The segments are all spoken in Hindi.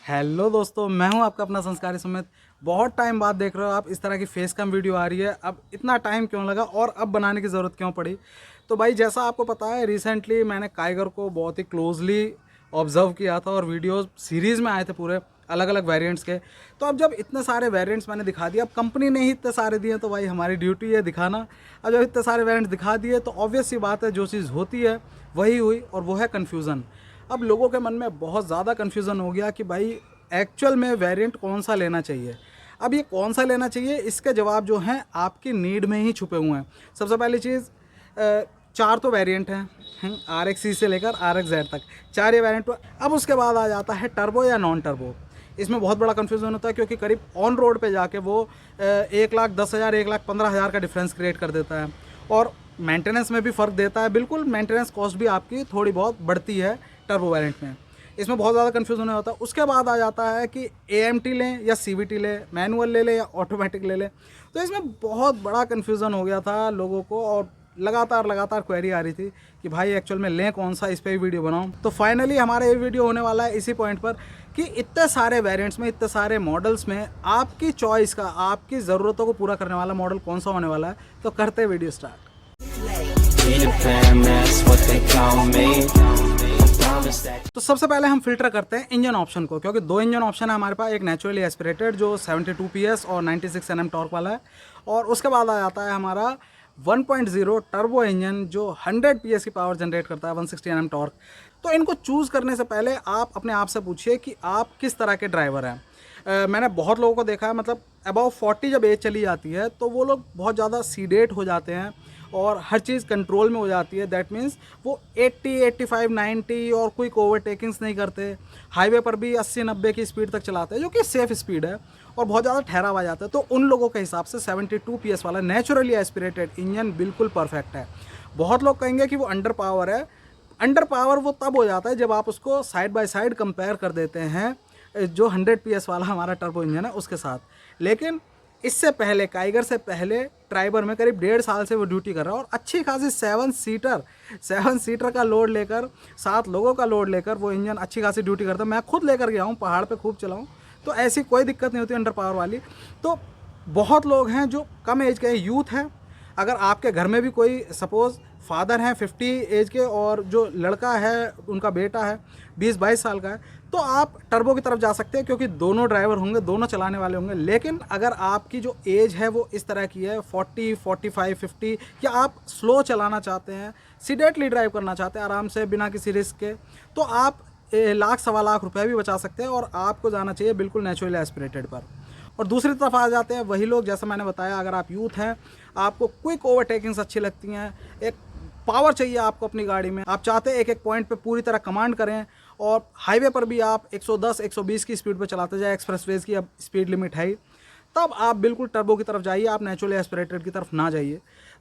हेलो दोस्तों, मैं हूं आपका अपना संस्कारी सुमित। बहुत टाइम बाद देख रहे हो आप इस तरह की फेस कैम वीडियो आ रही है। अब इतना टाइम क्यों लगा और अब बनाने की ज़रूरत क्यों पड़ी? तो भाई, जैसा आपको पता है, रिसेंटली मैंने काइगर को बहुत ही क्लोजली ऑब्जर्व किया था और वीडियोस सीरीज़ में आए थे पूरे अलग अलग वेरिएंट्स के। तो अब जब इतने सारे वेरिएंट्स मैंने दिखा दिए, अब कंपनी ने ही इतने सारे दिए, तो भाई हमारी ड्यूटी है दिखाना। अब जब इतने सारे वेरिएंट्स दिखा दिए तो ऑब्वियस सी बात है, जो चीज़ होती है वही हुई, और वो है कन्फ्यूज़न। अब लोगों के मन में बहुत ज़्यादा कन्फ्यूज़न हो गया कि भाई एक्चुअल में वेरिएंट कौन सा लेना चाहिए। अब ये कौन सा लेना चाहिए, इसके जवाब जो हैं आपकी नीड में ही छुपे हुए हैं। सबसे पहली चीज़, चार तो वेरिएंट हैं, आर एक्स सी से लेकर आर एक्स जेड तक, चार ये वेरिएंट। अब उसके बाद आ जाता है टर्बो या नॉन टर्बो। इसमें बहुत बड़ा कन्फ्यूज़न होता है, क्योंकि करीब ऑन रोड पे जाके वो 1,10,000 1,15,000 का डिफरेंस क्रिएट कर देता है, और मेंटेनेंस में भी फ़र्क देता है। बिल्कुल मेंटेनेंस कॉस्ट भी आपकी थोड़ी बहुत बढ़ती है टर्बो वेरिएंट में। इसमें बहुत ज़्यादा कन्फ्यूज़न होता है। उसके बाद आ जाता है कि एएमटी लें या सीवीटी लें, मैनुअल ले लें या ऑटोमेटिक ले लें। तो इसमें बहुत बड़ा कन्फ्यूज़न हो गया था लोगों को, और लगातार क्वेरी आ रही थी कि भाई एक्चुअल में लें कौन सा, इस पर भी वीडियो बनाऊं। तो फाइनली हमारा ये वीडियो होने वाला है इसी पॉइंट पर कि इतने सारे वेरिएंट्स में, इतने सारे मॉडल्स में आपकी चॉइस का, आपकी ज़रूरतों को पूरा करने वाला मॉडल कौन सा होने वाला है। तो करते वीडियो स्टार्ट। तो सबसे पहले हम फिल्टर करते हैं इंजन ऑप्शन को, क्योंकि दो इंजन ऑप्शन है हमारे पास। एक नेचुरली एस्पिरेटेड जो 72 PS और 96 Nm टॉर्क वाला है, और उसके बाद आ जाता है हमारा 1.0 टर्बो इंजन जो 100 PS की पावर जनरेट करता है, 160 Nm टॉर्क। तो इनको चूज़ करने से पहले आप अपने आप से पूछिए कि आप किस तरह के ड्राइवर हैं। मैंने बहुत लोगों को देखा है, मतलब अबाउ 40 जब एज चली जाती है तो वो लोग बहुत ज़्यादा सीडेट हो जाते हैं और हर चीज़ कंट्रोल में हो जाती है। दैट मीन्स वो 80, 85, 90 और क्विक ओवरटेकिंग्स नहीं करते। हाईवे पर भी 80-90 की स्पीड तक चलाते हैं, जो कि सेफ़ स्पीड है, और बहुत ज़्यादा ठहराव आ जाता है। तो उन लोगों के हिसाब से 72 PS वाला नेचुरली एस्पिरेटेड इंजन बिल्कुल परफेक्ट है। बहुत लोग कहेंगे कि वो अंडर पावर है। अंडर पावर वो तब हो जाता है जब आप उसको साइड बाय साइड कंपेयर कर देते हैं जो 100 PS वाला हमारा टर्बो इंजन है उसके साथ। लेकिन इससे पहले, काइगर से पहले, ट्राइबर में करीब 1.5 साल से वो ड्यूटी कर रहा है, और अच्छी खासी 7 सीटर का लोड लेकर, 7 लोगों का लोड लेकर वो इंजन अच्छी खासी ड्यूटी करता है। मैं खुद लेकर गया हूँ, पहाड़ पे खूब चलाऊँ, तो ऐसी कोई दिक्कत नहीं होती अंडर पावर वाली। तो बहुत लोग हैं जो कम एज के हैं, यूथ हैं। अगर आपके घर में भी कोई सपोज़ फादर हैं 50 एज के, और जो लड़का है उनका बेटा है 20-22 साल का है, तो आप टर्बो की तरफ जा सकते हैं, क्योंकि दोनों ड्राइवर होंगे, दोनों चलाने वाले होंगे। लेकिन अगर आपकी जो एज है वो इस तरह की है 40, 45, 50, या आप स्लो चलाना चाहते हैं, सीडेटली ड्राइव करना चाहते हैं आराम से बिना किसी रिस्क के, तो आप 1,00,000-1,15,00,000 रुपये भी बचा सकते हैं, और आपको जाना चाहिए बिल्कुल नेचुरली एस्पिरेटेड पर। और दूसरी तरफ आ जाते हैं वही लोग, जैसा मैंने बताया, अगर आप यूथ हैं, आपको क्विक ओवरटेकिंग्स अच्छी लगती हैं, एक पावर चाहिए आपको अपनी गाड़ी में, आप चाहते हैं एक एक पॉइंट पे पूरी तरह कमांड करें, और हाईवे पर भी आप 110, 120 की स्पीड पे चलाते जाए, एक्सप्रेसवेज की अब स्पीड लिमिट है ही, तब आप बिल्कुल टर्बो की तरफ जाइए, आप नेचुरली एस्पिरेटेड की तरफ ना जाइए।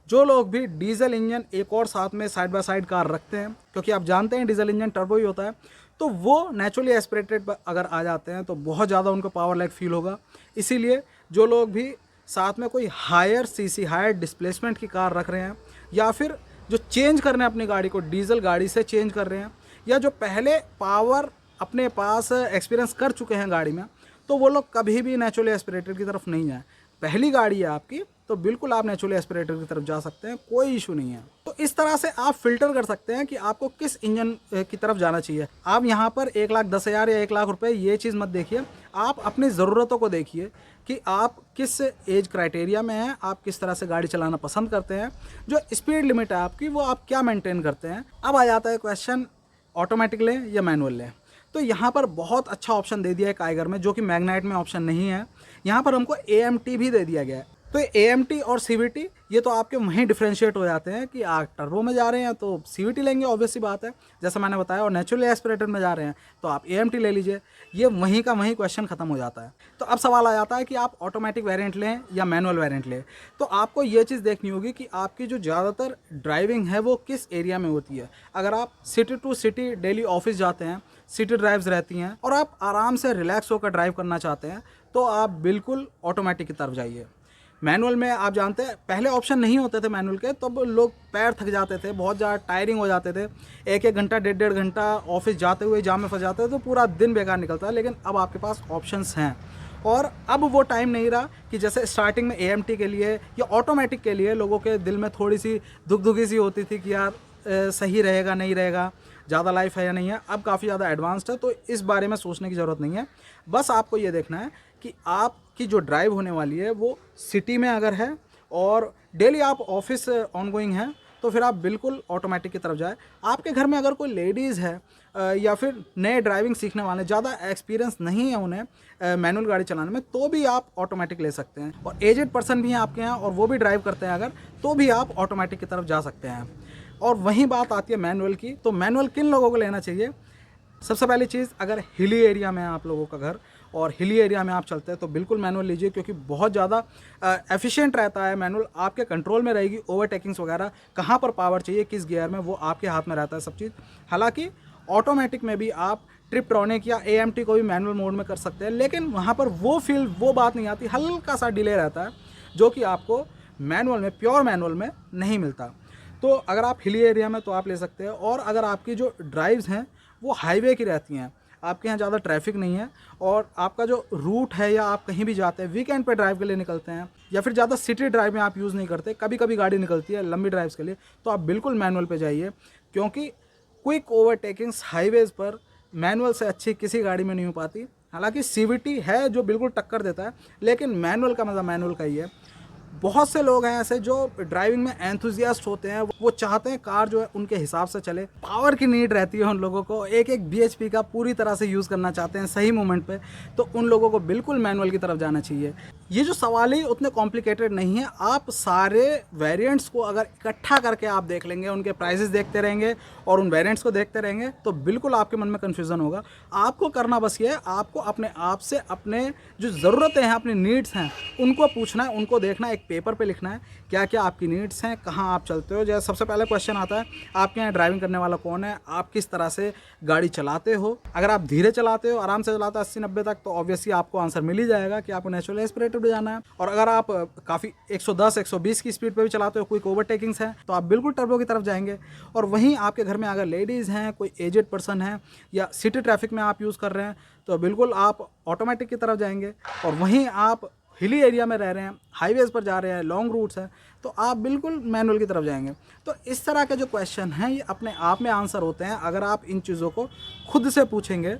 जो लोग भी डीजल इंजन एक और साथ में साइड बाय साइड कार रखते हैं, क्योंकि आप जानते हैं डीजल इंजन टर्बो ही होता है, तो वो नेचुरली एस्पिरेटेड पर अगर आ जाते हैं तो बहुत ज़्यादा उनको पावर लैग फील होगा। इसीलिए जो लोग भी साथ में कोई हायर सीसी, हायर डिस्प्लेसमेंट की कार रख रहे हैं, या फिर जो चेंज कर रहे हैं अपनी गाड़ी को, डीजल गाड़ी से चेंज कर रहे हैं, या जो पहले पावर अपने पास एक्सपीरियंस कर चुके हैं गाड़ी में, तो वो लोग कभी भी नेचुरली एस्पिरेटेड की तरफ नहीं जाएं। पहली गाड़ी है आपकी, तो बिल्कुल आप नेचुरली एस्पिरेटेड की तरफ जा सकते हैं, कोई इशू नहीं है। तो इस तरह से आप फिल्टर कर सकते हैं कि आपको किस इंजन की तरफ जाना चाहिए। आप यहाँ पर 1,10,000 या 1,00,000 रुपये ये चीज़ मत देखिए, आप अपनी ज़रूरतों को देखिए कि आप किस एज क्राइटेरिया में हैं, आप किस तरह से गाड़ी चलाना पसंद करते हैं, जो स्पीड लिमिट है आपकी वो आप क्या मेंटेन करते हैं। अब आ जाता है क्वेश्चन, ऑटोमेटिक लें या मैनुअल लें। तो यहाँ पर बहुत अच्छा ऑप्शन दे दिया है काइगर में, जो कि मैग्नाइट में ऑप्शन नहीं है। यहाँ पर हमको एएमटी भी दे दिया गया है। तो एएमटी और सीवीटी ये तो आपके वहीं डिफ्रेंशिएट हो जाते हैं कि आप टर्बो में जा रहे हैं तो सीवीटी लेंगे, ऑब्वियस सी बात है, जैसा मैंने बताया, और नेचुरली एस्पिरेटेड में जा रहे हैं तो आप एएमटी ले लीजिए। ये वहीं का वहीं क्वेश्चन खत्म हो जाता है। तो अब सवाल आ जाता है कि आप ऑटोमेटिक वेरिएंट लें या मैनुअल वेरिएंट लें। तो आपको ये चीज़ देखनी होगी कि आपकी जो ज़्यादातर ड्राइविंग है वो किस एरिया में होती है। अगर आप city to city daily office जाते हैं, सिटी ड्राइव्स रहती हैं, और आप आराम से रिलैक्स होकर ड्राइव करना चाहते हैं, तो आप बिल्कुल ऑटोमेटिक की तरफ जाइए। मैनुअल में आप जानते हैं पहले ऑप्शन नहीं होते थे मैनुअल के, तब लोग पैर थक जाते थे, बहुत ज़्यादा टायरिंग हो जाते थे, 1-1 घंटा 1.5 घंटा ऑफिस जाते हुए जाम में फंस जाते थे, तो पूरा दिन बेकार निकलता है। लेकिन अब आपके पास ऑप्शंस हैं और अब वो टाइम नहीं रहा कि जैसे स्टार्टिंग में AMT के लिए या ऑटोमेटिक के लिए लोगों के दिल में थोड़ी सी दुखी सी होती थी कि यार सही रहेगा नहीं रहेगा, ज़्यादा लाइफ है या नहीं है। अब काफ़ी ज़्यादा एडवांस्ड है, तो इस बारे में सोचने की ज़रूरत नहीं है। बस आपको ये देखना है कि आपकी जो ड्राइव होने वाली है वो सिटी में अगर है और डेली आप ऑफिस ऑनगोइंग है, तो फिर आप बिल्कुल ऑटोमेटिक की तरफ जाए। आपके घर में अगर कोई लेडीज़ है या फिर नए ड्राइविंग सीखने वाले, ज़्यादा एक्सपीरियंस नहीं है उन्हें मैनुअल गाड़ी चलाने में, तो भी आप ऑटोमेटिक ले सकते हैं। और एजेड पर्सन भी हैं आपके यहाँ और वो भी ड्राइव करते हैं अगर, तो भी आप ऑटोमेटिक की तरफ जा सकते हैं। और वहीं बात आती है मैनुअल की, तो मैनुअल किन लोगों को लेना चाहिए? सबसे पहली चीज़, अगर हिली एरिया में है आप लोगों का घर और हिली एरिया में आप चलते हैं, तो बिल्कुल मैनुअल लीजिए, क्योंकि बहुत ज़्यादा एफिशिएंट रहता है मैनुअल। आपके कंट्रोल में रहेगी, ओवरटेकिंग्स वगैरह, कहाँ पर पावर चाहिए, किस गियर में, वो आपके हाथ में रहता है सब चीज़। हालांकि ऑटोमेटिक में भी आप ट्रिपट्रॉनिक या AMT को भी मैनुअल मोड में कर सकते हैं, लेकिन वहाँ पर वो फील, वो बात नहीं आती, हल्का सा डिले रहता है जो कि आपको मैनुअल में, प्योर मैनुअल में नहीं मिलता। तो अगर आप हिली एरिया में तो आप ले सकते हैं। और अगर आपकी जो ड्राइव्स हैं वो हाईवे की रहती हैं, आपके यहाँ ज़्यादा ट्रैफिक नहीं है और आपका जो रूट है या आप कहीं भी जाते हैं, वीकेंड पे ड्राइव के लिए निकलते हैं या फिर ज़्यादा सिटी ड्राइव में आप यूज़ नहीं करते, कभी कभी गाड़ी निकलती है लंबी ड्राइव्स के लिए, तो आप बिल्कुल मैनुअल पे जाइए, क्योंकि क्विक ओवरटेकिंग्स हाईवेज़ पर मैनुअल से अच्छी किसी गाड़ी में नहीं हो पाती। हालांकि CVT है जो बिल्कुल टक्कर देता है, लेकिन मैनुअल का मज़ा मैनुअल का ही है। बहुत से लोग हैं ऐसे जो ड्राइविंग में एंथुजियास्ट होते हैं, वो चाहते हैं कार जो है उनके हिसाब से चले, पावर की नीड रहती है उन लोगों को, एक BHP का पूरी तरह से यूज़ करना चाहते हैं सही मोमेंट पे, तो उन लोगों को बिल्कुल मैनुअल की तरफ जाना चाहिए। ये जो सवाल ही उतने कॉम्प्लिकेटेड नहीं है, आप सारे वेरिएंट्स को अगर इकट्ठा करके आप देख लेंगे, उनके प्राइसेस देखते रहेंगे और उन वेरिएंट्स को देखते रहेंगे, तो बिल्कुल आपके मन में कन्फ्यूज़न होगा। आपको करना बस ये है, आपको अपने आप से अपने जो ज़रूरतें हैं, अपनी नीड्स हैं, उनको पूछना है, उनको देखना है, एक पेपर पे लिखना है क्या क्या आपकी नीड्स हैं, कहाँ आप चलते हो। जैसे सबसे पहले क्वेश्चन आता है, आपके यहाँ ड्राइविंग करने वाला कौन है, आप किस तरह से गाड़ी चलाते हो। अगर आप धीरे चलाते हो, आराम से चलाते हो 80-90 तक, तो ऑब्वियसली आपको आंसर मिल ही जाएगा कि आपको नेचुरल एस्पिरेटेड पे जाना है। और अगर आप काफ़ी 110-120 की स्पीड पे भी चलाते हो, क्विक ओवरटेकिंग्स हैं, तो आप बिल्कुल टर्बो की तरफ जाएंगे। और वहीं आपके घर में अगर लेडीज़ हैं, कोई एजेड पर्सन है या सिटी ट्रैफिक में आप यूज़ कर रहे हैं, तो बिल्कुल आप ऑटोमेटिक की तरफ जाएंगे। और वहीं आप हिली एरिया में रह रहे हैं, हाईवेज़ पर जा रहे हैं, लॉन्ग रूट्स हैं, तो आप बिल्कुल मैनुअल की तरफ जाएंगे। तो इस तरह के जो क्वेश्चन हैं ये अपने आप में आंसर होते हैं अगर आप इन चीज़ों को खुद से पूछेंगे।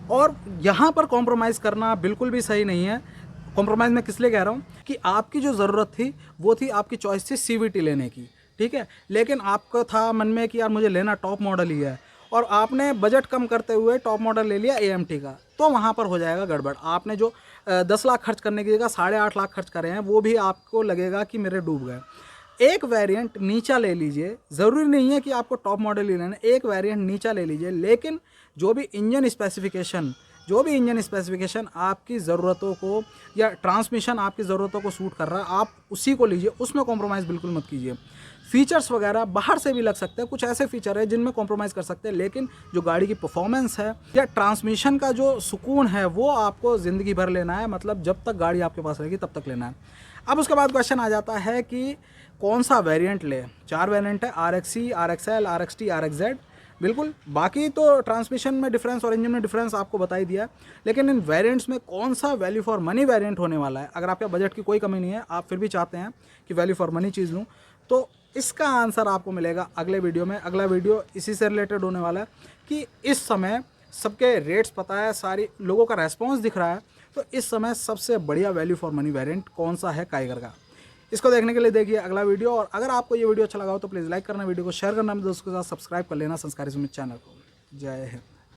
और यहाँ पर कॉम्प्रोमाइज़ करना बिल्कुल भी सही नहीं है। कॉम्प्रोमाइज़ मैं किस लिए कह रहा हूँ कि आपकी जो ज़रूरत थी वो थी, आपकी चॉइस थी CVT लेने की, ठीक है, लेकिन आपको था मन में कि यार मुझे लेना टॉप मॉडल ही है, और आपने बजट कम करते हुए टॉप मॉडल ले लिया AMT का, तो वहाँ पर हो जाएगा गड़बड़। आपने जो 10 लाख खर्च करने की जगह 8.5 लाख खर्च करे हैं, वो भी आपको लगेगा कि मेरे डूब गए। एक वेरिएंट नीचा ले लीजिए, ज़रूरी नहीं है कि आपको टॉप मॉडल ही लेना, एक वेरिएंट नीचा ले लीजिए, लेकिन जो भी इंजन स्पेसिफिकेशन आपकी ज़रूरतों को या ट्रांसमिशन आपकी ज़रूरतों को सूट कर रहा है, आप उसी को लीजिए, उसमें कॉम्प्रोमाइज़ बिल्कुल मत कीजिए। फीचर्स वगैरह बाहर से भी लग सकते हैं, कुछ ऐसे फीचर है जिनमें कॉम्प्रोमाइज़ कर सकते हैं, लेकिन जो गाड़ी की परफॉर्मेंस है या ट्रांसमिशन का जो सुकून है वो आपको ज़िंदगी भर लेना है, मतलब जब तक गाड़ी आपके पास रहेगी तब तक लेना है। अब उसके बाद क्वेश्चन आ जाता है कि कौन सा वेरिएंट ले। 4 वेरिएंट है, RXE, RXL, RXT, RXZ। बिल्कुल, बाकी तो ट्रांसमिशन में डिफरेंस और इंजन में डिफरेंस आपको बता ही दिया, लेकिन इन वेरिएंट्स में कौन सा वैल्यू फॉर मनी वेरिएंट होने वाला है। अगर आपके बजट की कोई कमी नहीं है, आप फिर भी चाहते हैं कि वैल्यू फॉर मनी चीज़ लूँ, तो इसका आंसर आपको मिलेगा अगले वीडियो में। अगला वीडियो इसी से रिलेटेड होने वाला है कि इस समय सबके रेट्स पता है, सारी लोगों का रेस्पॉन्स दिख रहा है, तो इस समय सबसे बढ़िया वैल्यू फॉर मनी वेरिएंट कौन सा है काइगर का। इसको देखने के लिए देखिए अगला वीडियो। और अगर आपको ये वीडियो अच्छा लगा हो तो प्लीज़ लाइक करना, वीडियो को शेयर करना, दोस्तों के साथ सब्सक्राइब कर लेना संस्कारी सुमित चैनल को। जय हिंद।